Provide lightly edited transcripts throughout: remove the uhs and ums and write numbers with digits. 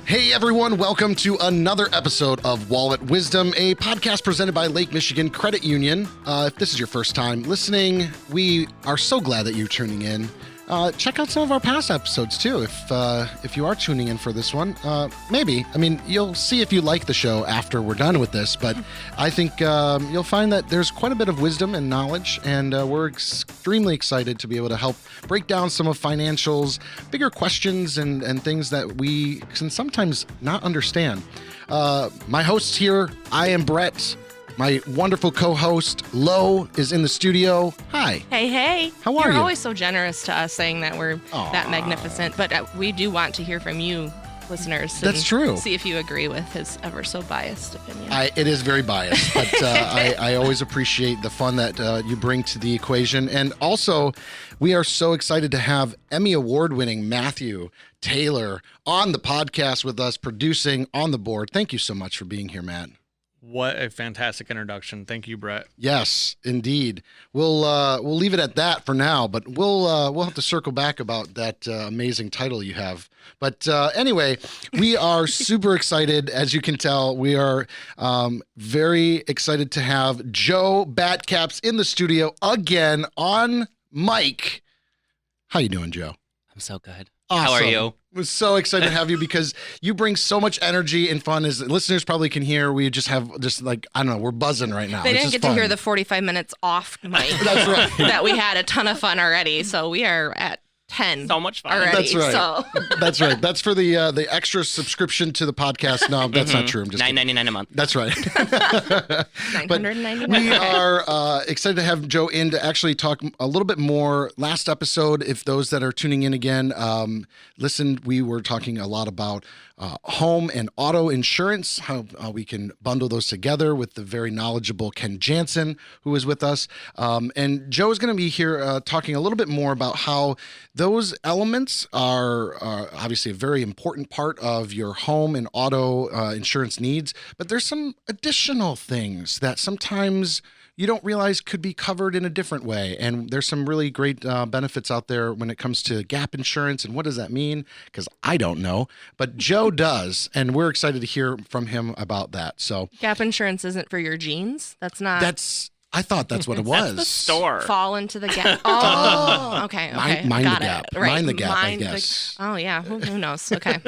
Hey everyone, welcome to another episode of Wallet Wisdom, a podcast presented by Lake Michigan Credit Union. If this is your first time listening, we are so glad that you're tuning in. Check out some of our past episodes too, if you are tuning in for this one. Maybe. I mean, you'll see if you like the show after we're done with this, but I think you'll find that there's quite a bit of wisdom and knowledge, and we're extremely excited to be able to help break down some of financials, bigger questions, and things that we can sometimes not understand. My hosts here, I am Brett. My wonderful co-host, Lo, is in the studio. Hi. Hey. How are you? You're always so generous to us saying that we're that magnificent, but we do want to hear from you, listeners. That's true. See if you agree with his ever so biased opinion. It is very biased, but I always appreciate the fun that you bring to the equation. And also, we are so excited to have Emmy Award-winning Matthew Taylor on the podcast with us, producing on the board. Thank you so much for being here, Matt. What a fantastic introduction. Thank you, Brett. Yes, indeed. We'll leave it at that for now, but we'll have to circle back about that amazing title you have. But anyway, we are super excited. As you can tell, we are very excited to have Joe Batt-Caps in the studio again on mic. How you doing, Joe? I'm so good. Awesome. How are you? We're so excited to have you because you bring so much energy and fun. As listeners probably can hear, we just have I don't know, we're buzzing right now. They It's didn't just get to fun. hear the 45 minutes off mic. That's right. That we had a ton of fun already. So we are at 10 So much fun. already. That's right. So. That's right. That's for the extra subscription to the podcast. No, that's not true. I'm just kidding. $9.99 a month. That's right. But $999. we are excited to have Joe in to actually talk a little bit more. Last episode, if those that are tuning in again, listened, we were talking a lot about home and auto insurance, how we can bundle those together with the very knowledgeable Ken Jansen, who is with us. And Joe is going to be here talking a little bit more about how those elements are obviously a very important part of your home and auto insurance needs, but there's some additional things that sometimes you don't realize could be covered in a different way. And there's some really great benefits out there when it comes to gap insurance. And what does that mean? Because I don't know, but Joe does. And we're excited to hear from him about that. So Gap insurance isn't for your jeans. That's not. I thought that's what it was. That's the store. Fall into the gap. Oh, okay. Mind Got the gap. it. Right. Mind the gap, Mind I guess. oh, yeah. Who knows? Okay.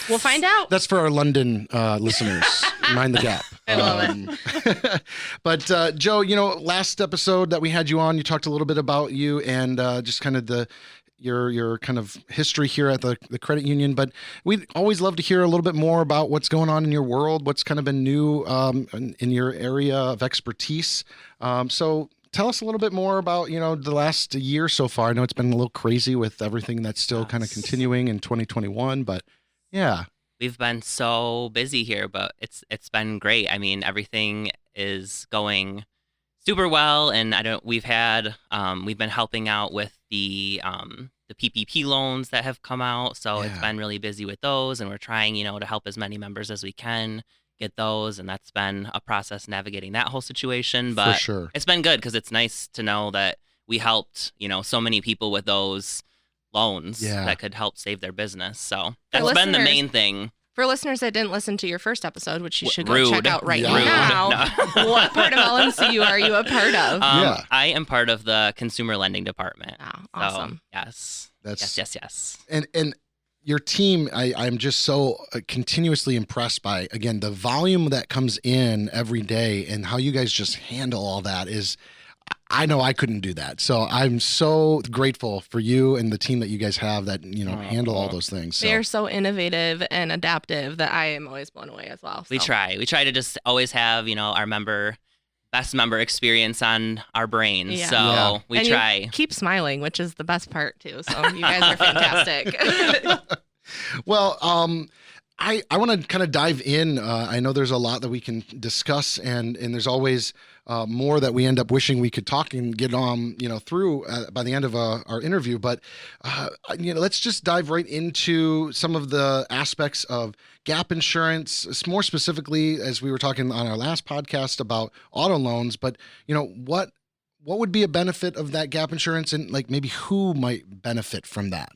We'll find out. That's for our London listeners. Mind the gap. I love it. But Joe, last episode that we had you on, you talked a little bit about you and just kind of your kind of history here at the credit union. But we'd always love to hear a little bit more about what's going on in your world, what's kind of been new in your area of expertise. So tell us a little bit more about, the last year so far. I know it's been a little crazy with everything that's still kind of continuing in 2021, but yeah. We've been so busy here, but it's been great. I mean, everything is going super well, and we've been helping out with the PPP loans that have come out, so It's been really busy with those, and we're trying, to help as many members as we can get those, and that's been a process navigating that whole situation. But for sure. It's been good because it's nice to know that we helped, so many people with those loans that could help save their business. So that's been the main thing. For listeners that didn't listen to your first episode, which you should go Rude. check out right Yeah. now, No. what part of LMCU are you a part of? I am part of the consumer lending department. Wow, awesome. So, yes. Yes. And your team, I'm just so continuously impressed by, again, the volume that comes in every day and how you guys just handle all that is, I know I couldn't do that. So I'm so grateful for you and the team that you guys have that, handle all those things. So. They are so innovative and adaptive that I am always blown away as well. So. We try to just always have, our best member experience on our brains. Yeah. So we and try. You keep smiling, which is the best part too. So you guys are fantastic. Well, I want to kind of dive in. I know there's a lot that we can discuss, and there's always more that we end up wishing we could talk and get on, through by the end of our interview. But, let's just dive right into some of the aspects of gap insurance, more specifically, as we were talking on our last podcast about auto loans. But, what would be a benefit of that gap insurance, and like maybe who might benefit from that?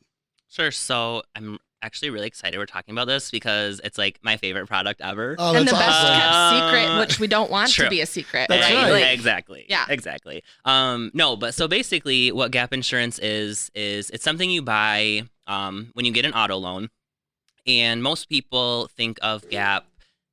Sure. So I'm actually really excited we're talking about this because it's like my favorite product ever. Oh, And the that's best awesome. kept secret, which we don't want True. to be a secret. That's right. Like, Exactly. Yeah. Exactly. No, but so basically what gap insurance is it's something you buy when you get an auto loan. And most people think of gap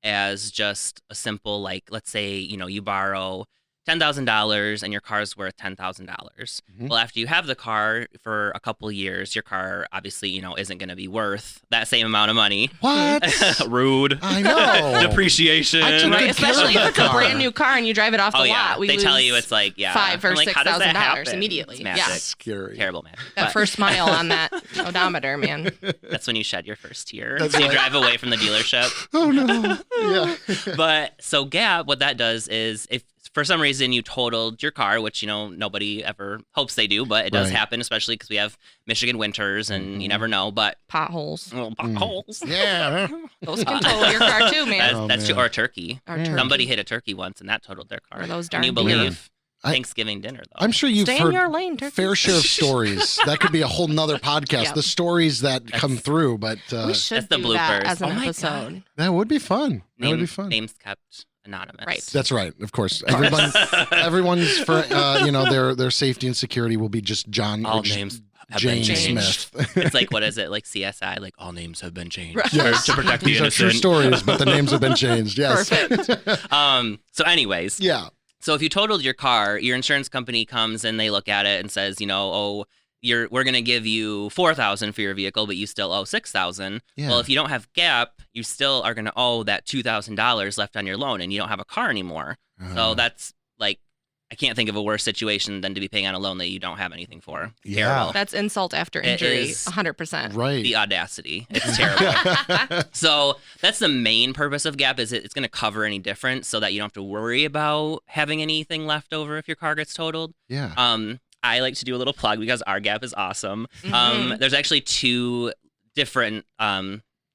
as just a simple, like, let's say, you borrow $10,000 and your car's worth $10,000. Mhm. Well, after you have the car for a couple years, your car obviously, isn't going to be worth that same amount of money. What? Rude. I know. Depreciation. I took Right, good care especially of if the it's a car. brand new car and you drive it off the Oh yeah, lot. We they tell lose you it's like $5,000 or I'm like, how does that $6,000 happen? immediately. It's Yeah. magic. Scary. Terrible magic. That But first mile on that odometer, man. that's when you shed your first tear. That's So you right. drive away from the dealership. Oh no. Yeah. But so Gap, what that does is if for some reason you totaled your car, which nobody ever hopes they do, but it does Right. happen, especially because we have Michigan winters and you never know. But Potholes. potholes. Yeah. Those can total your car too, man. Oh, That's true. man. Or a turkey. Or Yeah. turkey. Somebody hit a turkey once and that totaled their car. Or those Can you darn deer. believe I- Thanksgiving dinner though? I'm sure you've Stay in heard your lane, turkey. fair share of stories. That could be a whole nother podcast. Yep. The stories that come through, but We should That's the do that bloopers. as an Oh my episode. that would be fun. That would be fun. Names kept anonymous. Right. That's right. Of course, everyone's for their safety and security will be just John. All or J- names have been Jane changed. Smith. It's like, what is it? Like CSI? Like all names have been changed Right. Yes. to protect the These are true innocent. stories, but the names have been changed. Yes. Perfect. So anyways, Yeah. so if you totaled your car, your insurance company comes and they look at it and says, we're going to give you $4,000 for your vehicle, but you still owe $6,000. Yeah. Well, if you don't have Gap, you still are going to owe that $2,000 left on your loan and you don't have a car anymore. So that's like, I can't think of a worse situation than to be paying on a loan that you don't have anything for. Yeah. Terrible. That's insult after It injury, is 100%. right. The audacity. It's terrible. So that's the main purpose of Gap is it's going to cover any difference so that you don't have to worry about having anything left over if your car gets totaled. Yeah. I like to do a little plug because our Gap is awesome. Mhm. There's actually two different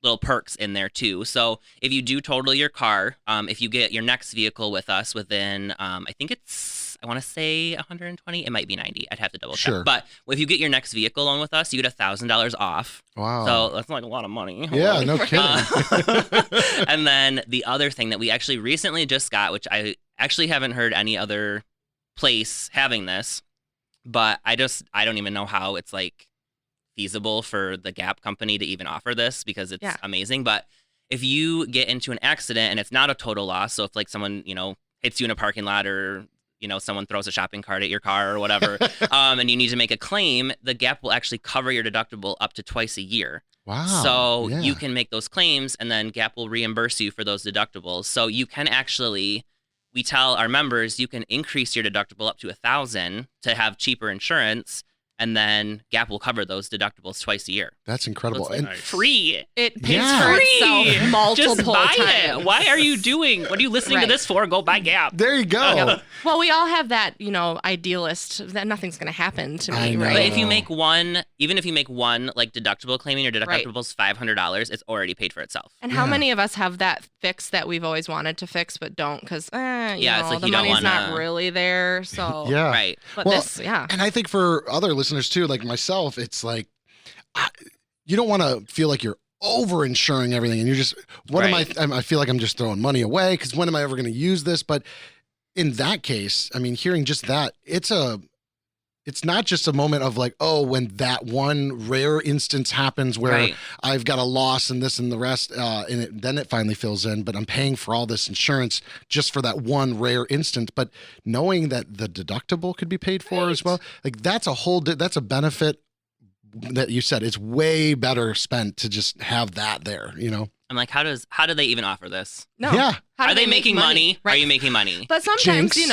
little perks in there too. So if you do total your car, if you get your next vehicle with us within, I think I want to say 120. It might be 90. I'd have to double check. Sure. But if you get your next vehicle on with us, you get $1,000 off. Wow. So that's like a lot of money. yeah. No kidding. And then the other thing that we actually recently just got, which I actually haven't heard any other place having this, but I don't even know how it's like feasible for the Gap company to even offer this because it's amazing. But if you get into an accident and it's not a total loss, so if like someone, hits you in a parking lot or someone throws a shopping cart at your car or whatever, and you need to make a claim, the Gap will actually cover your deductible up to twice a year. Wow. So yeah. you can make those claims and then Gap will reimburse you for those deductibles. So you can actually, we tell our members, you can increase your deductible up to $1,000 to have cheaper insurance. And then Gap will cover those deductibles twice a year. That's incredible. So it's And like free. It pays Yeah. for Free. itself multiple Just buy times. it. Why are you doing? What are you listening to Right. this for? Go buy Gap. there you go. Well, we all have that, idealist that nothing's going to happen to I me, know. right? But if you make one, even if you make one like deductible claiming your deductible's $500, it's already paid for itself. And how Yeah. many of us have that fix that we've always wanted to fix but don't because, Yeah, it's like the you don't money's not wanna- really there. So, Yeah. Right. But Well, this, yeah. And I think for other listeners too, like myself, it's like you don't want to feel like you're over insuring everything, and you're just I feel like I'm just throwing money away because when am I ever going to use this? But in that case, I mean, hearing just that, it's not just a moment of like, oh, when that one rare instance happens where Right. I've got a loss and this and the rest, and then it finally fills in, but I'm paying for all this insurance just for that one rare instance. But knowing that the deductible could be paid for as well, like that's that's a benefit that you said. It's way better spent to just have that there, I'm like, how do they even offer this? No. Yeah. How do Are they make making money? Right. Are you making money? But sometimes, Jinx.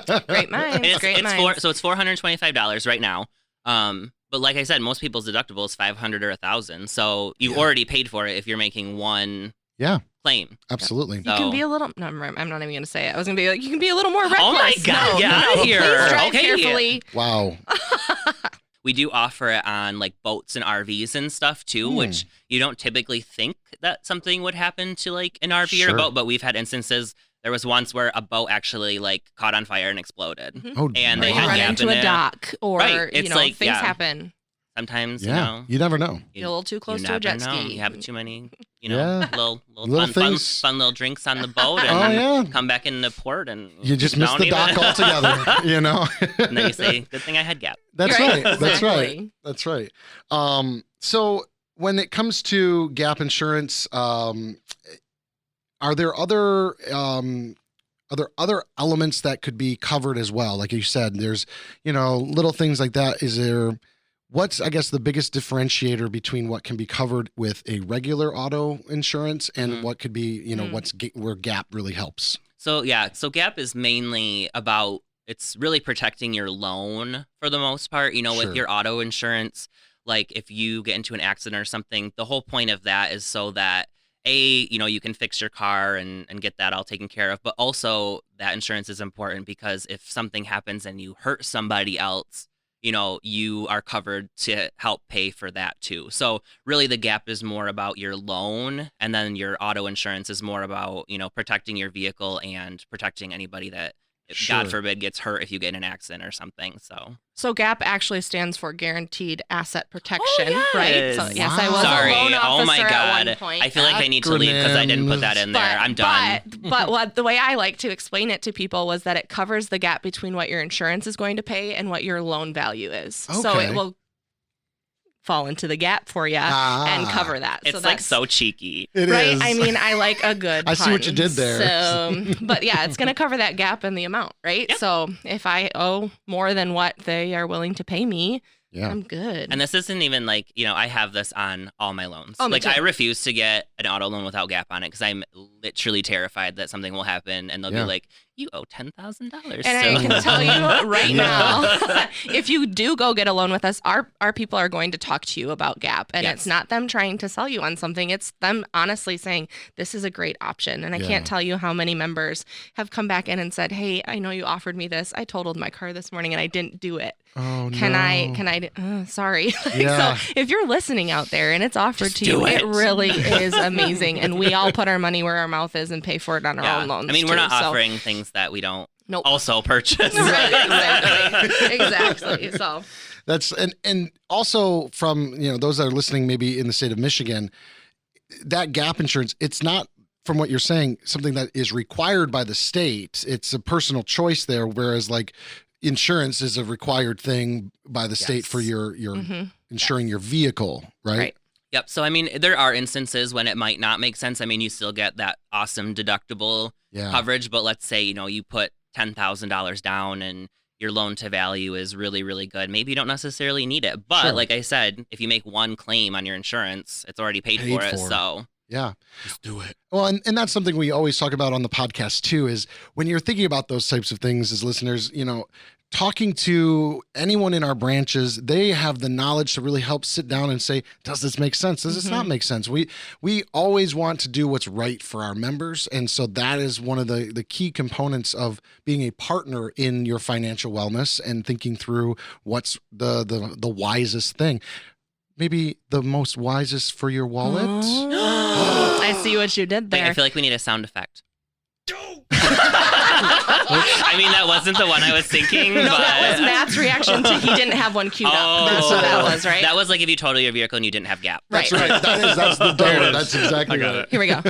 they're great minds, It's minds. so it's $425 right now. But like I said, most people's deductible is $500 or $1,000. So you've already paid for it if you're making one Yeah, claim. absolutely. You can be a little. No, I'm not even going to say it. I was going to be like, you can be a little more reckless. Oh my God, No, get out of no, here. Please drive Okay. carefully. Wow. We do offer it on like boats and RVs and stuff too, which you don't typically think that something would happen to like an RV or Sure. a boat. But we've had instances. There was once where a boat actually like caught on fire and exploded. Oh, And they Or had you run Gap into in a it. dock, or Right. It's like, things yeah. happen. sometimes, you never know. You're a little too close you to a jet never know. ski. You have too many, Yeah. little things. fun little drinks on the boat, and come back into port, and you just miss the dock altogether. And then you say, "Good thing I had Gap." That's right. Exactly. That's right. So when it comes to Gap insurance, are there other elements that could be covered as well? Like you said, there's, little things like that. What's, I guess, the biggest differentiator between what can be covered with a regular auto insurance and what could be, where Gap really helps? So Gap is mainly about, it's really protecting your loan for the most part, with your auto insurance. Like if you get into an accident or something, the whole point of that is so that you can fix your car and get that all taken care of. But also that insurance is important because if something happens and you hurt somebody else, you are covered to help pay for that too. So really the Gap is more about your loan, and then your auto insurance is more about, protecting your vehicle and protecting anybody that, God forbid, gets hurt if you get in an accident or something. So GAP actually stands for Guaranteed Asset Protection, yes. right? So yes, I was Sorry. a loan officer Oh my God. at one point. I feel like I need to leave because I didn't put that in there. I'm done. But the way I like to explain it to people was that it covers the gap between what your insurance is going to pay and what your loan value is. Okay. So it will fall into the gap for you and cover that. It's like so cheeky. It right? is. I mean, I like a good I see what you did there. So, but yeah, it's going to cover that gap in the amount, right? Yep. So if I owe more than what they are willing to pay me, Yeah. I'm good. And this isn't even like, I have this on all my loans. Oh, me like too. I refuse to get an auto loan without Gap on it because I'm literally terrified that something will happen and they'll be like, you owe $10,000. And I can tell you right now, if you do go get a loan with us, our people are going to talk to you about Gap. And Yes. it's not them trying to sell you on something. It's them honestly saying, this is a great option. And I can't tell you how many members have come back in and said, hey, I know you offered me this. I totaled my car this morning and I didn't do it. Oh, Can no. I, sorry. Yeah. So if you're listening out there and it's offered Just to do you, it. it really is amazing. And we all put our money where our mouth is and pay for it on our own loans. I mean, we're too, not so. offering things that we don't Nope. also purchase. Right, exactly. So That's and also from those that are listening, maybe in the state of Michigan, that Gap insurance, it's not, from what you're saying, something that is required by the state. It's a personal choice there, whereas like insurance is a required thing by the state for your insuring your vehicle, right? Yep. So I mean, there are instances when it might not make sense. I mean, you still get that awesome deductible coverage, but let's say you put $10,000 down and your loan to value is really, really good. Maybe you don't necessarily need it. But like I said, if you make one claim on your insurance, it's already paid for it. So yeah, Just do it. well, and that's something we always talk about on the podcast too, is when you're thinking about those types of things as listeners, talking to anyone in our branches, they have the knowledge to really help sit down and say, does this make sense? Does this not make sense? We always want to do what's right for our members. And so that is one of the key components of being a partner in your financial wellness and thinking through what's the wisest thing. Maybe the most wisest for your wallet. I see what you did wait, there. I feel like we need a sound effect. I mean, that wasn't the one I was thinking. No, but... that was Matt's reaction to he didn't have one queued up. That's what that was, right? That was like if you total your vehicle and you didn't have Gap. That's right. That's the door. That's exactly I got right. it. Here we go.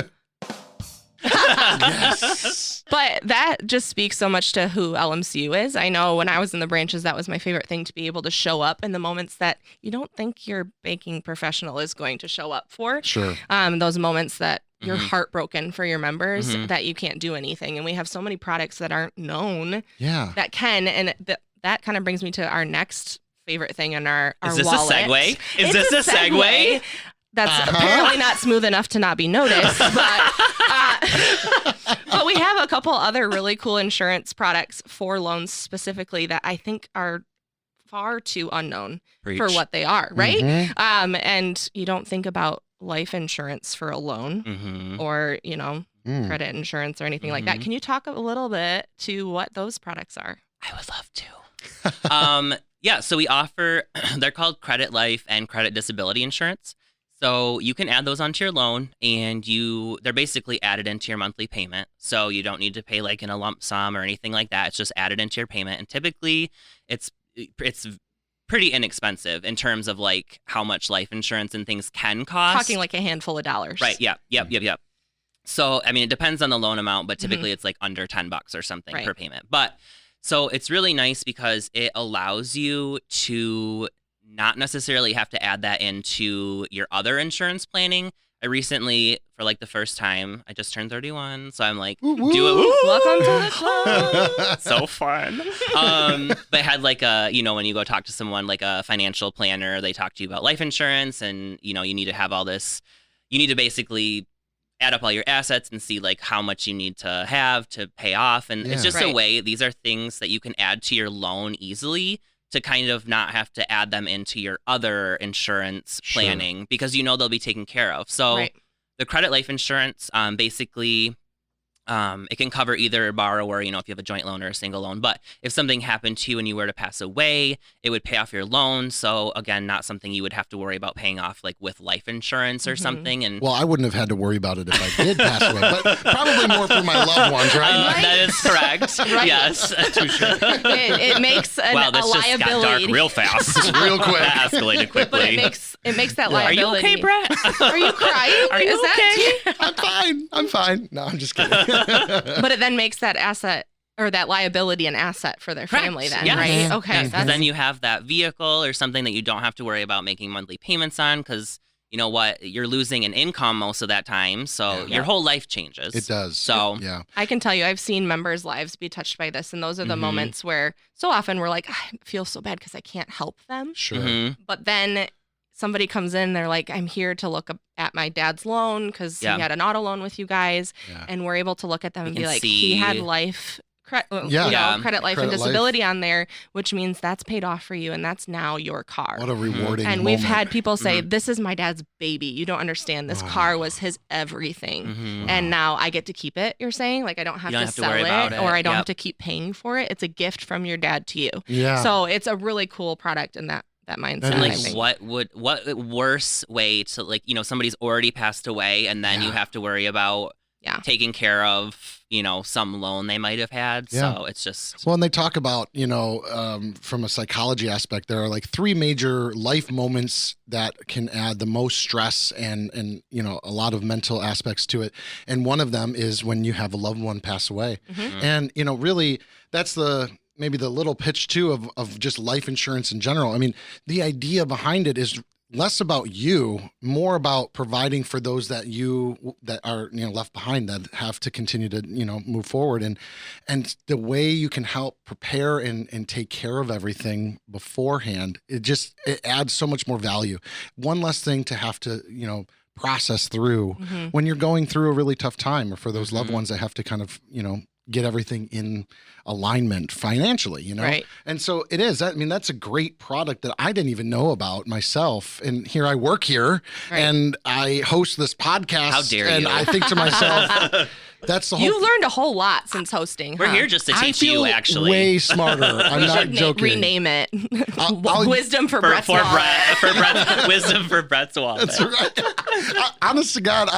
Yes. But that just speaks so much to who LMCU is. I know when I was in the branches, that was my favorite thing, to be able to show up in the moments that you don't think your banking professional is going to show up for. Sure. Those moments that you're heartbroken for your members, that you can't do anything. And we have so many products that aren't known Yeah. that can. And that kind of brings me to our next favorite thing in our Is this wallet. a segue? Is It's this a segue? That's apparently not smooth enough to not be noticed, but we have a couple other really cool insurance products for loans specifically that I think are far too unknown for what they are, right? And you don't think about life insurance for a loan or, credit insurance or anything like that. Can you talk a little bit to what those products are? I would love to. Yeah, so we offer, they're called Credit Life and Credit Disability Insurance. So you can add those onto your loan, and they're basically added into your monthly payment. So you don't need to pay like in a lump sum or anything like that. It's just added into your payment. And typically it's pretty inexpensive in terms of like how much life insurance and things can cost. Talking like a handful of dollars. Right. Yeah. Yep. So, I mean, it depends on the loan amount, but typically it's like under $10 or something per payment. But so it's really nice because it allows you to not necessarily have to add that into your other insurance planning. I recently, for like the first time, I just turned 31, so I'm like, do it. Welcome to the club. So fun. But I had like a, when you go talk to someone like a financial planner, they talk to you about life insurance, and you need to have all this. You need to basically add up all your assets and see like how much you need to have to pay off, and it's just a way. These are things that you can add to your loan easily, to kind of not have to add them into your other insurance planning because they'll be taken care of. So the credit life insurance, basically, it can cover either a borrower, if you have a joint loan or a single loan. But if something happened to you and you were to pass away, it would pay off your loan. So again, not something you would have to worry about paying off like with life insurance or something. And well, I wouldn't have had to worry about it if I did pass away, but probably more for my loved ones, right? That is correct. Yes. It makes a liability. Just got dark real fast. Real quick. That escalated quickly. But it makes that liability. Are you okay, Brett? Are you crying? Are you okay? I'm fine. No, I'm just kidding. But it then makes that asset or that liability an asset for their family then, right? Okay. Yes, then you have that vehicle or something that you don't have to worry about making monthly payments on because you know what? You're losing an income most of that time. So your whole life changes. It does. So I can tell you, I've seen members' lives be touched by this. And those are the moments where so often we're like, I feel so bad because I can't help them. Sure. But then somebody comes in, they're like, I'm here to look at my dad's loan because he had an auto loan with you guys. Yeah. And we're able to look at them and be like, he had life, credit life and disability on there, which means that's paid off for you. And that's now your car. What a rewarding And moment. we've had people say, this is my dad's baby. You don't understand. This car was his everything. And now I get to keep it, you're saying? Like I don't have to sell it or I don't have to keep paying for it. It's a gift from your dad to you. Yeah. So it's a really cool product in that mindset. And like what worse way to like, somebody's already passed away and then you have to worry about taking care of, some loan they might have had. Yeah. So it's just. Well, and they talk about, from a psychology aspect, there are like 3 major life moments that can add the most stress and a lot of mental aspects to it. And one of them is when you have a loved one pass away. And, really that's maybe the little pitch too of just life insurance in general. I mean, the idea behind it is less about you, more about providing for those that are left behind that have to continue to move forward, and the way you can help prepare and take care of everything beforehand. It adds so much more value. One less thing to have to process through when you're going through a really tough time, or for those loved ones that have to kind of get everything in alignment financially, Right. And so it is. I mean, that's a great product that I didn't even know about myself. And here I work here and I host this podcast. How dare you? And I think to myself, that's the whole. You've learned a whole lot since hosting. We're here just to teach you, actually. Way smarter. I'm not joking. Rename it. Wisdom for Brett's Wallet. Wisdom for Brett's Wallet. That's right. Honest to God,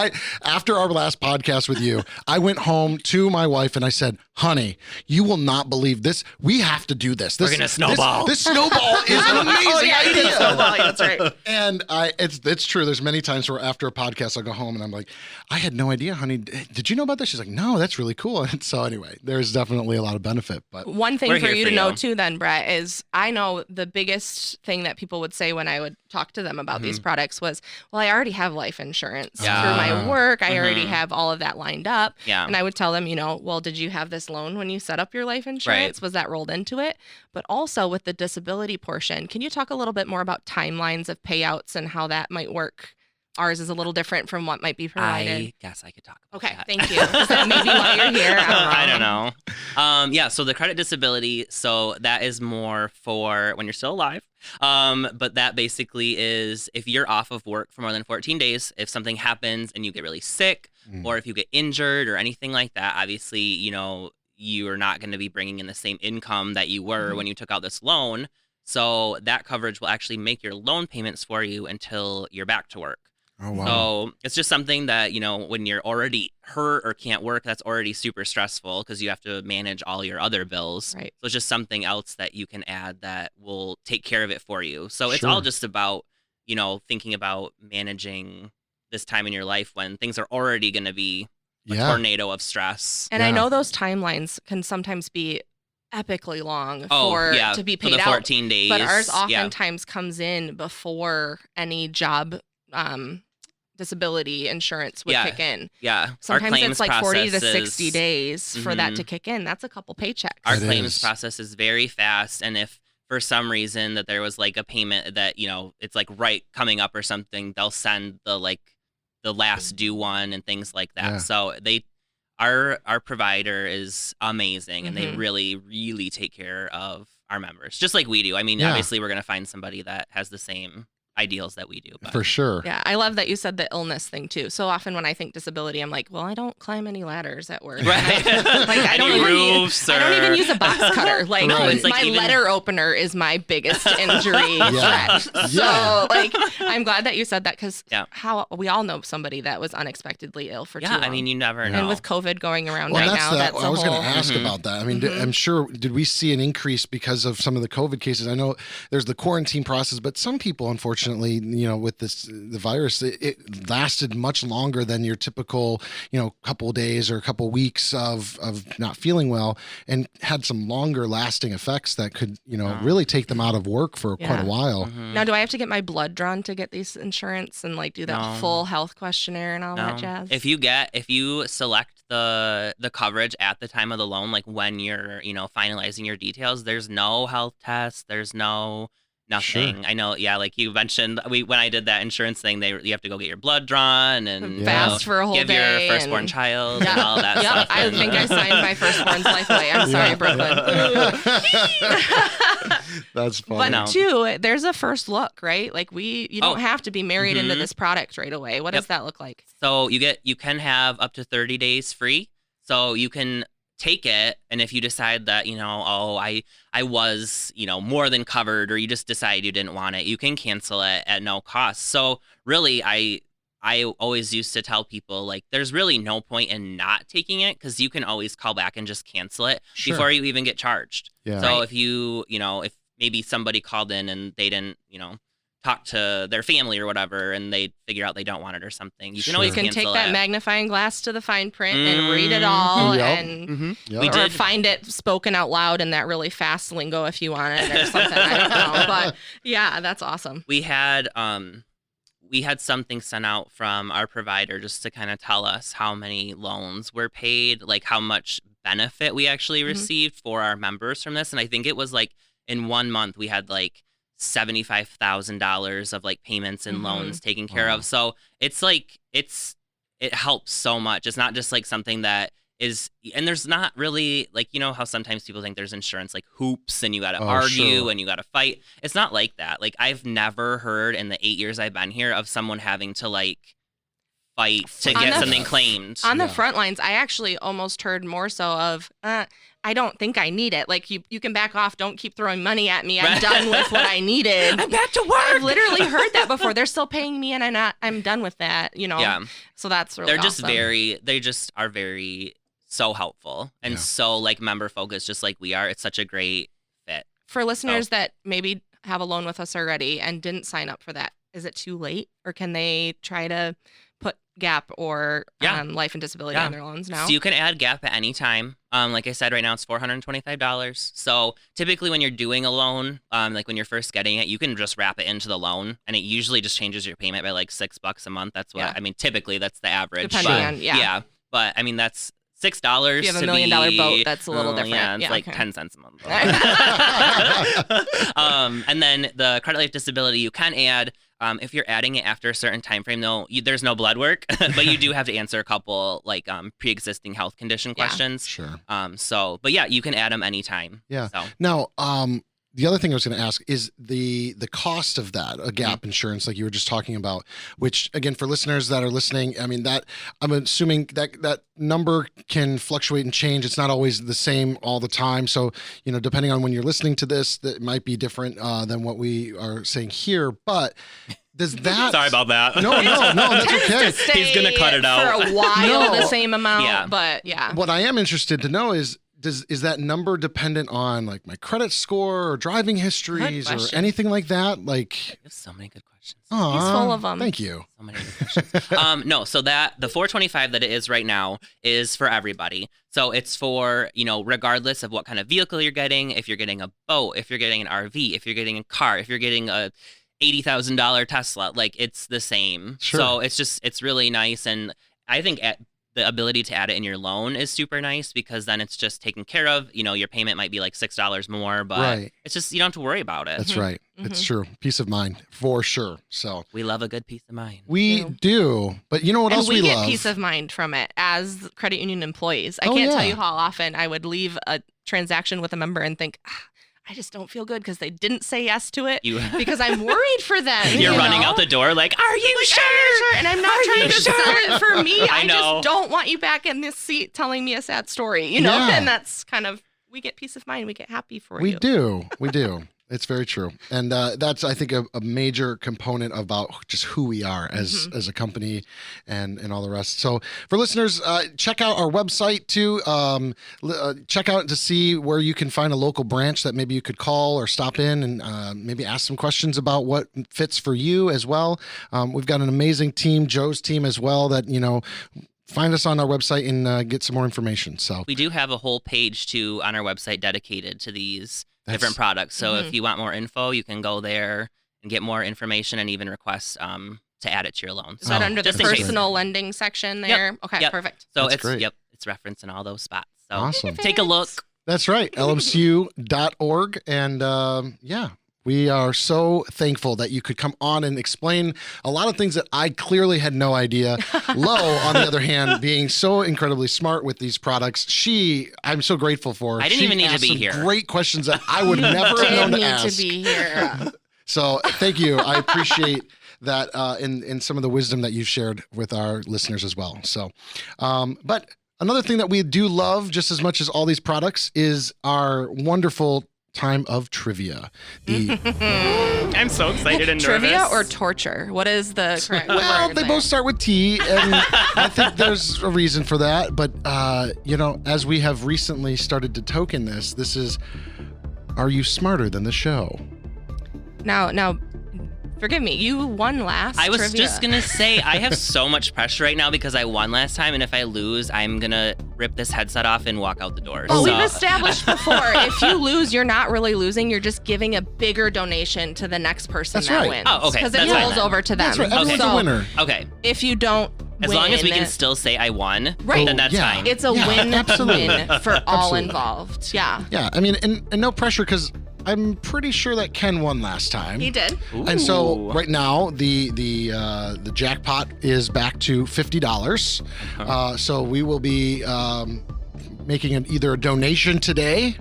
after our last podcast with you, I went home to my wife and I said, honey, you will not believe this. We have to do this. We're going to snowball. This snowball is an amazing idea. Snowball. That's right. And it's true. There's many times where after a podcast, I'll go home and I'm like, I had no idea, honey. Did you know about this? She's like, no, that's really cool. And so anyway, there's definitely a lot of benefit. But one thing for you to know too then, Brett, is I know the biggest thing that people would say when I would talk to them about these products was, well, I already have life insurance through my work. I already have all of that lined up. Yeah. And I would tell them, well, did you have this loan when you set up your life insurance? Was that rolled into it? But also with the disability portion, can you talk a little bit more about timelines of payouts and how that might work? Ours is a little different from what might be provided. I guess I could talk about that. Thank you. Is that maybe why you're here? I don't know. So the credit disability, so that is more for when you're still alive. But that basically is if you're off of work for more than 14 days, if something happens and you get really sick or if you get injured or anything like that, obviously, you are not going to be bringing in the same income that you were when you took out this loan. So that coverage will actually make your loan payments for you until you're back to work. Oh, wow. So it's just something that, when you're already hurt or can't work, that's already super stressful because you have to manage all your other bills. Right. So it's just something else that you can add that will take care of it for you. So it's Sure. all just about, thinking about managing this time in your life when things are already going to be a Yeah. tornado of stress. And I Yeah. know those timelines can sometimes be epically long to be for paid the out. 14 days. But ours yeah. oftentimes comes in before any job disability insurance would kick in. Yeah. Sometimes Our claims it's like 40 to process 60 is- days for that Mhm. to kick in. That's a couple paychecks. Our It claims is. process is very fast, and if for some reason that there was like a payment that it's like right coming up or something, they'll send the last due one and things like that. Yeah. So our provider is amazing, and they Mhm. really really take care of our members just like we do. I mean, Yeah. obviously we're gonna find somebody that has the same ideals that we do, but For sure. Yeah, I love that you said the illness thing too. So often when I think disability, I'm like, well, I don't climb any ladders at work. right. Like I don't Any even roofs I don't even or- use a box cutter. Like, No, it's like my even- letter opener is my biggest injury Yeah. threat. Yeah. So like, I'm glad that you said that because Yeah. how we all know somebody that was unexpectedly ill for too yeah. long. I mean, you never know. and with COVID going around Well, right that's now, the, that's I a was whole. going to ask Mhm. about that. I mean, Mhm. I'm sure, did we see an increase because of some of the COVID cases? I know there's the quarantine process, but some people, unfortunately, with the virus, it lasted much longer than your typical, couple of days or a couple of weeks of not feeling well, and had some longer lasting effects that could, Wow. really take them out of work for quite Yeah. a while. Mhm. Now, do I have to get my blood drawn to get these insurance and like do that No. full health questionnaire and all that No. jazz? If you select the coverage at the time of the loan, like when you're, finalizing your details, there's no health test, there's no nothing. Sure. I know, yeah, like you mentioned, when I did that insurance thing, you have to go get your blood drawn and Fast for a whole give day your firstborn and- child and all that Yep, stuff. I and- think I signed my firstborn's life away. I'm sorry, Yeah. Brooklyn. That's funny. But No. too, there's a first look, right? Like you don't Oh. have to be married into Mhm. this product right away. What does Yep. that look like? So you can have up to 30 days free. So you can take it, and if you decide that, I was, more than covered, or you just decide you didn't want it, you can cancel it at no cost. So really, I always used to tell people, like, there's really no point in not taking it because you can always call back and just cancel it Sure. before you even get charged. Yeah. So Right. if if maybe somebody called in and they didn't, talk to their family or whatever, and they figure out they don't want it or something, you can Sure. always You can take cancel that it. magnifying glass to the fine print and read it all Yep. and Mhm. Yeah. We or did- find it spoken out loud in that really fast lingo if you want it or something. I don't know. But yeah, that's awesome. We had something sent out from our provider just to kind of tell us how many loans were paid, like how much benefit we actually Mhm. received for our members from this. And I think it was like in 1 month we had like $75,000 of like payments and Mhm. loans taken care Wow. of. So it's like it helps so much. It's not just like something that is, and there's not really like, how sometimes people think there's insurance like hoops and you got to Oh, argue sure. and you got to fight. It's not like that. Like I've never heard in the 8 years I've been here of someone having to like fight to On get the- something claimed. On the Yeah. front lines, I actually almost heard more so of, I don't think I need it. Like you can back off. Don't keep throwing money at me. I'm Right. done with what I needed. I'm back to I've work. literally heard that before. They're still paying me, and I'm done with that. Yeah, So that's really they're just awesome. they just are very so helpful and Yeah. so like member focused, just like we are. It's such a great fit. For listeners that maybe have a loan with us already and didn't sign up for that, is it too late, or can they try to put Gap or Yeah. life and disability Yeah. on their loans now? So you can add Gap at any time. Like I said, right now it's $425. So typically when you're doing a loan, like when you're first getting it, you can just wrap it into the loan, and it usually just changes your payment by like $6 a month. That's what Yeah. I mean. Typically that's the average. Depending but, on- yeah. But I mean that's $6. If you have a to $1 million be- boat, that's a little Oh, different. Yeah, it's Yeah, like okay. 10 cents a month. And then the credit life disability you can add. If you're adding it after a certain time frame, though, there's no blood work, but you do have to answer a couple like pre-existing health condition Yeah. questions. Sure. But yeah, you can add them anytime. Yeah. So Now, the other thing I was going to ask is the cost of that, a gap insurance, like you were just talking about, which again, for listeners that are listening, I mean, that I'm assuming that number can fluctuate and change. It's not always the same all the time. So, depending on when you're listening to this, that might be different than what we are saying here. But Does that? Sorry about that. No, that's okay. He's gonna cut it out. for a while. No. The same amount, Yeah. but yeah. What I am interested to know is that number dependent on like my credit score or driving histories or question. anything like that? Like, You have so many good questions. aw, He's full of 'em. Thank you. So many good questions. No, so that the 425 that it is right now is for everybody. So it's for, regardless of what kind of vehicle you're getting, if you're getting a boat, if you're getting an RV, if you're getting a car, if you're getting a $80,000 Tesla, like it's the same. Sure. So it's really nice. And I think the ability to add it in your loan is super nice because then it's just taken care of. Your payment might be like $6 more, but Right. it's just, you don't have to worry about it. That's right. It's true. Peace of mind for sure. So We love a good peace of mind. we do. But you know what And else we we get love? peace of mind from it as credit union employees. I Oh, can't yeah. tell you how often I would leave a transaction with a member and think, I just don't feel good because they didn't say yes to it You- because I'm worried for them. You're you running know? out the door like, are you Like, sure? "Are you sure?" And I'm not trying to sell it for me. I know. just don't want you back in this seat telling me a sad story, you know? Yeah. And that's kind of, we get peace of mind. We get happy for We you. do. We do. It's very true. And that's, I think, a major component about just who we are as a company and all the rest. So for listeners, check out our website too. Check out to see where you can find a local branch that maybe you could call or stop in and maybe ask some questions about what fits for you as well. We've got an amazing team, Joe's team as well, that, find us on our website and get some more information. So We do have a whole page too on our website dedicated to these That's- different products. So if you want more info, you can go there and get more information and even request to add it to your loan. Is that Oh, under the just in case. personal lending section there? Okay, Yep. perfect. So That's it's great. it's referenced in all those spots. So awesome. take a look. That's right. lmcu.org. And we are so thankful that you could come on and explain a lot of things that I clearly had no idea. Lo, on the other hand, being so incredibly smart with these products, I'm so grateful for. I didn't She even need to asked be some here. Great questions that I would never have Did known to need ask. to be here. So thank you. I appreciate that in some of the wisdom that you've shared with our listeners as well. So, but another thing that we do love just as much as all these products is our wonderful time of trivia. I'm so excited and Trivia nervous. or torture? What is the correct Well, word they there? both start with T, and I think there's a reason for that. But, as we have recently started to token this is, are you smarter than the show? Now, forgive me. You won last. I was trivia. just gonna say I have so much pressure right now because I won last time, and if I lose, I'm gonna rip this headset off and walk out the door. Well, so. we've established before, if you lose, you're not really losing. You're just giving a bigger donation to the next person That's that right. wins. Oh, okay. Because it That's fine rolls then. over to them. That's right. Everyone's So a winner. Okay, if you don't as win, long as we can still say I won, Right. then that's Yeah. fine. it's a absolutely. win-win for all Absolutely. involved. Yeah. Yeah, I mean, and no pressure because I'm pretty sure that Ken won last time. He did. And so Ooh. right now the jackpot is back to $50. So we will be making either a donation today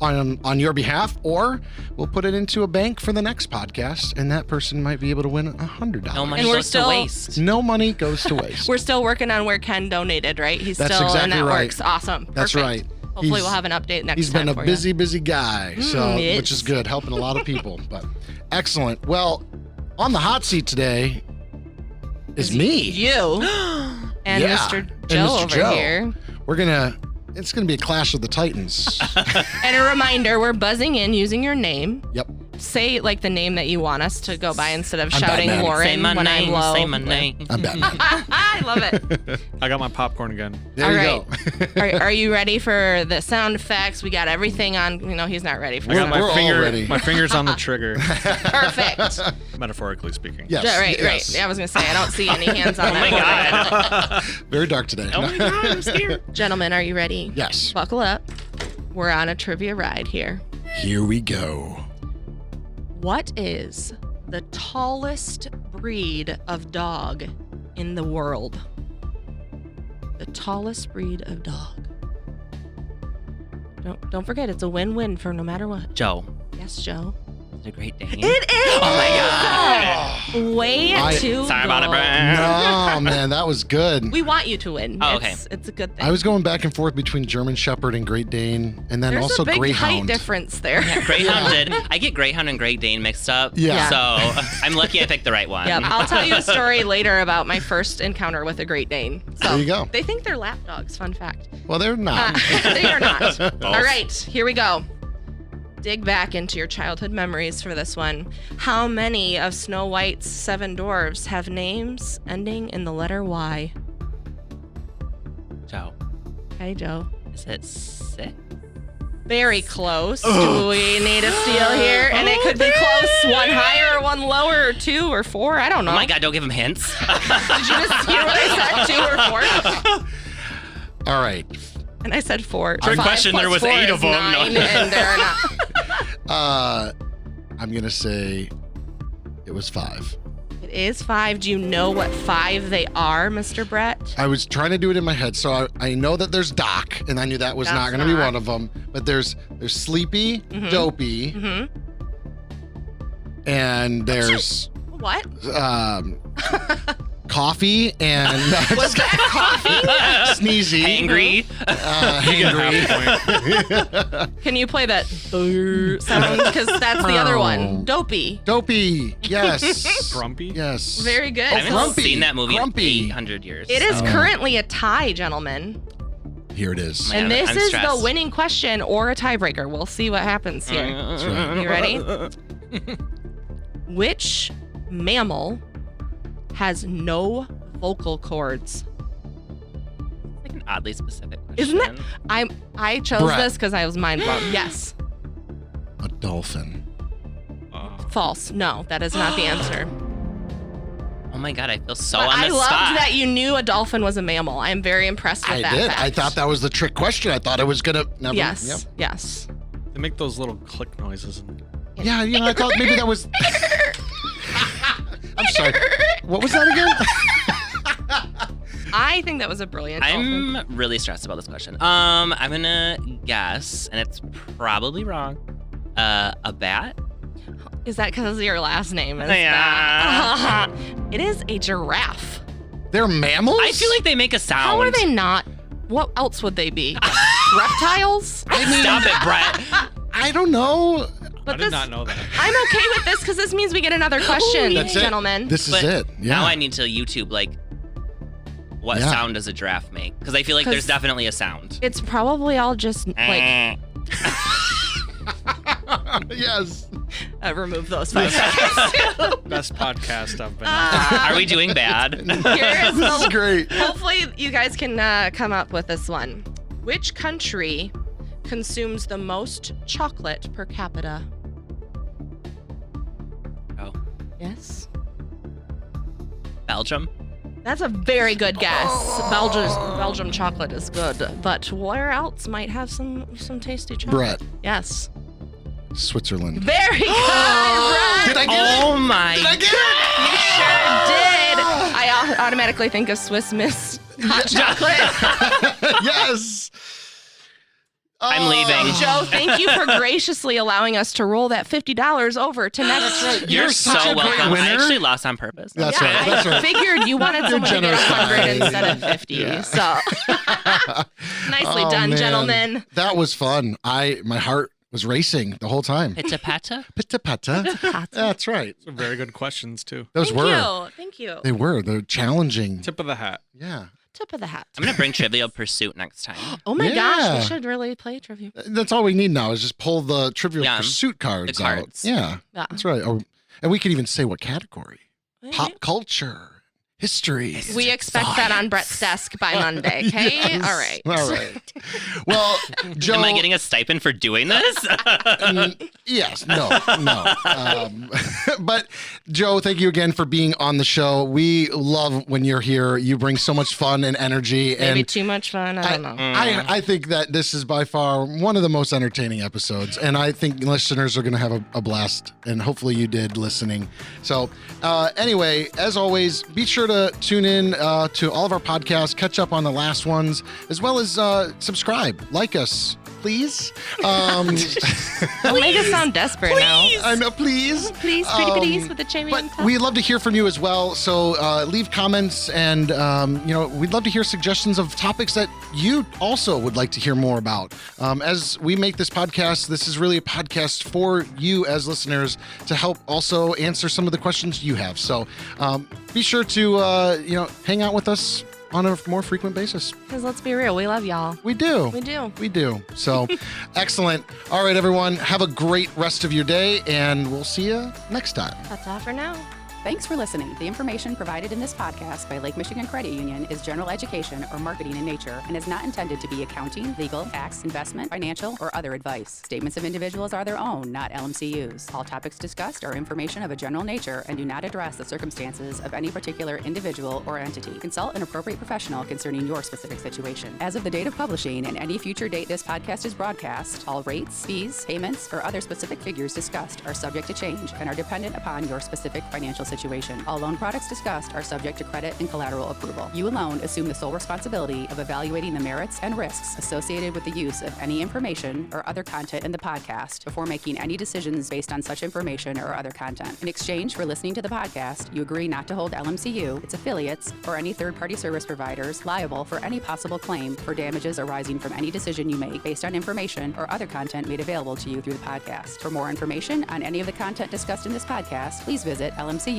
on your behalf, or we'll put it into a bank for the next podcast, and that person might be able to win $100. No money And we're goes still- to waste. No money goes to waste. We're still working on where Ken donated, right? He's That's still in exactly that right. works. Awesome. That's Perfect. right. Hopefully He's- we'll have an update next He's time been a for busy guy, so he which is. is good, helping a lot of people. But excellent. Well, on the hot seat today is me. You and Yeah, Mr. and Joe Mr. over Joe. here. It's gonna be a clash of the Titans. And a reminder, we're buzzing in using your name. Yep. Say like the name that you want us to go by instead of I'm shouting Batman. Lauren Say my when name. I'm low. Say my name. I'm Batman. I love it. I got my popcorn again. There All you right. go. Are you ready for the sound effects? We got everything on. He's not ready for I got sound We're all ready. my fingers on the trigger, Perfect. metaphorically speaking. Yes. Yeah, right. yes. Yeah, I was gonna say I don't see any hands on Oh my that. god. Very dark today. Oh my god, I'm scared. Gentlemen, are you ready? Yes. Buckle up. We're on a trivia ride here. Here we go. What is the tallest breed of dog in the world? The tallest breed of dog. Don't forget, it's a win-win for no matter what. Joe, Yes, Joe. it's a Great Dane. It is. Oh my god. Way too Sorry about it, low. Brent. No, man, that was good. We want you to win. Oh, okay. It's a good thing. I was going back and forth between German Shepherd and Great Dane, and then There's also a big height Greyhound. difference there. Greyhound did. I get Greyhound and Great Dane mixed up. Yeah. So I'm lucky I picked the right one. Yep. I'll tell you a story later about my first encounter with a Great Dane. So There you go. They think they're lap dogs. Fun fact. Well, they're not. They are not. All right, here we go. Dig back into your childhood memories for this one. How many of Snow White's 7 dwarves have names ending in the letter Y? Joe, Hey, Joe. is it 6? Very close. Do we need a steal here? And it could be close. One higher, one lower, or 2 or 4. I don't know. Oh my God, don't give him hints. Did you just hear what I said? 2 or 4? All right. And I said 4. Trick 5 question, plus there was 4 8 is of them. 9, No. and there are not. I'm gonna say it was 5. It is 5. Do you know what 5 they are, Mr. Brett? I was trying to do it in my head, so I know that there's Doc, and I knew that was That's not going to be not. one of them. But there's Sleepy, Mhm. Dopey, Mm-hmm. and there's What? Coffee and Was that coffee? Sneezy, Angry. Hangry. Can you play that sound? Because that's the other one. Dopey. Dopey, yes, Grumpy? yes, Very good. I haven't Grumpy. seen that movie Grumpy. in 800 years. It is Oh. currently a tie, gentlemen. Here it is. Man, And this I'm is stressed. the winning question or a tiebreaker. We'll see what happens here. right. You ready? Which mammal has no vocal cords? Like an oddly specific question. Isn't it? I chose Brett. this because I was mind blown. Yes. A dolphin. False. No, that is not the answer. Oh my God, I feel so But on the I loved spot. that you knew a dolphin was a mammal. I am very impressed with I that. did. fact. I thought that was the trick question. I thought it was gonna. Never, Yes. Yep. Yes. They make those little click noises. And Yeah. You know, I thought maybe that was. I'm sorry. What was that again? I think that was a brilliant dolphin. I'm really stressed about this question. I'm gonna guess, and it's probably wrong. A bat? Is that because of your last name? Is Yeah. that? It is a giraffe. They're mammals. I feel like they make a sound. How are they not? What else would they be? Reptiles? Stop it, Brett. I don't know. But I did this, not know that. I'm okay with this because this means we get another question, That's it. gentlemen. This is But it. Yeah. Now I need to YouTube like what Yeah. sound does a giraffe make? Because I feel like 'Cause- there's definitely a sound. It's probably all just like yes. remove those 5 seconds. Best podcast I've been on. Are we doing bad? Here is This is the, great. hopefully you guys can come up with this one. Which country consumes the most chocolate per capita? Oh, Yes. Belgium? That's a very good guess. Belgium chocolate is good, but where else might have some tasty chocolate? Brett, Yes. Switzerland. Very good, Brett. Did I get Oh my it? Did I get You sure did. I automatically think of Swiss Miss hot chocolate. it? Yes. I'm Oh. leaving. Joe, thank you for graciously allowing us to roll that $50 over to next. You're You're so such a great welcome. I winner. actually lost on purpose. That's right. I That's right. figured you wanted someone to get generous 100 guy. instead of 50. Yeah. So nicely Oh, done, man. gentlemen. That was fun. My heart was racing the whole time. Pitta patta? Pitta patta. That's right. Some very good questions, too. Those Thank were. you. Thank you. They were. They're challenging. Tip of the hat. Yeah. Tip of the hat. I'm going to bring Trivial Pursuit next time. Oh my gosh, Yeah. we should really play trivia. That's all we need now is just pull the Trivial Yeah. Pursuit cards, The cards. out. Yeah. Yeah. That's right. Or, and we could even say what category. Pop culture. History. We expect that on Brett's desk by Monday, okay? Yes. All right. All right. Well, Joe. Am I getting a stipend for doing this? Yes. No. But Joe, thank you again for being on the show. We love when you're here. You bring so much fun and energy. Maybe And too much fun. I don't know. I think that this is by far one of the most entertaining episodes, and I think listeners are going to have a blast, and hopefully you did listening. So anyway, as always, be sure to tune in to all of our podcasts, catch up on the last ones, as well as subscribe, like us, please. Don't make us sound desperate now. I know, please. Please, pretty please with the cherry on But top. we'd love to hear from you as well. So leave comments, and we'd love to hear suggestions of topics that you also would like to hear more about. As we make this podcast, this is really a podcast for you as listeners to help also answer some of the questions you have. So be sure to hang out with us on a more frequent basis. Because let's be real, we love y'all. We do. We do. We do. So excellent. All right, everyone. Have a great rest of your day, and we'll see you next time. That's all for now. Thanks for listening. The information provided in this podcast by Lake Michigan Credit Union is general education or marketing in nature and is not intended to be accounting, legal, tax, investment, financial, or other advice. Statements of individuals are their own, not LMCU's. All topics discussed are information of a general nature and do not address the circumstances of any particular individual or entity. Consult an appropriate professional concerning your specific situation. As of the date of publishing and any future date this podcast is broadcast, all rates, fees, payments, or other specific figures discussed are subject to change and are dependent upon your specific financial situation. All loan products discussed are subject to credit and collateral approval. You alone assume the sole responsibility of evaluating the merits and risks associated with the use of any information or other content in the podcast before making any decisions based on such information or other content. In exchange for listening to the podcast, you agree not to hold LMCU, its affiliates, or any third-party service providers liable for any possible claim for damages arising from any decision you make based on information or other content made available to you through the podcast. For more information on any of the content discussed in this podcast, please visit lmcu.org.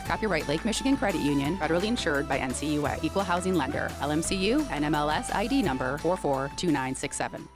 Copyright Lake Michigan Credit Union, federally insured by NCUA. Equal housing lender. LMCU, NMLS ID number 442967.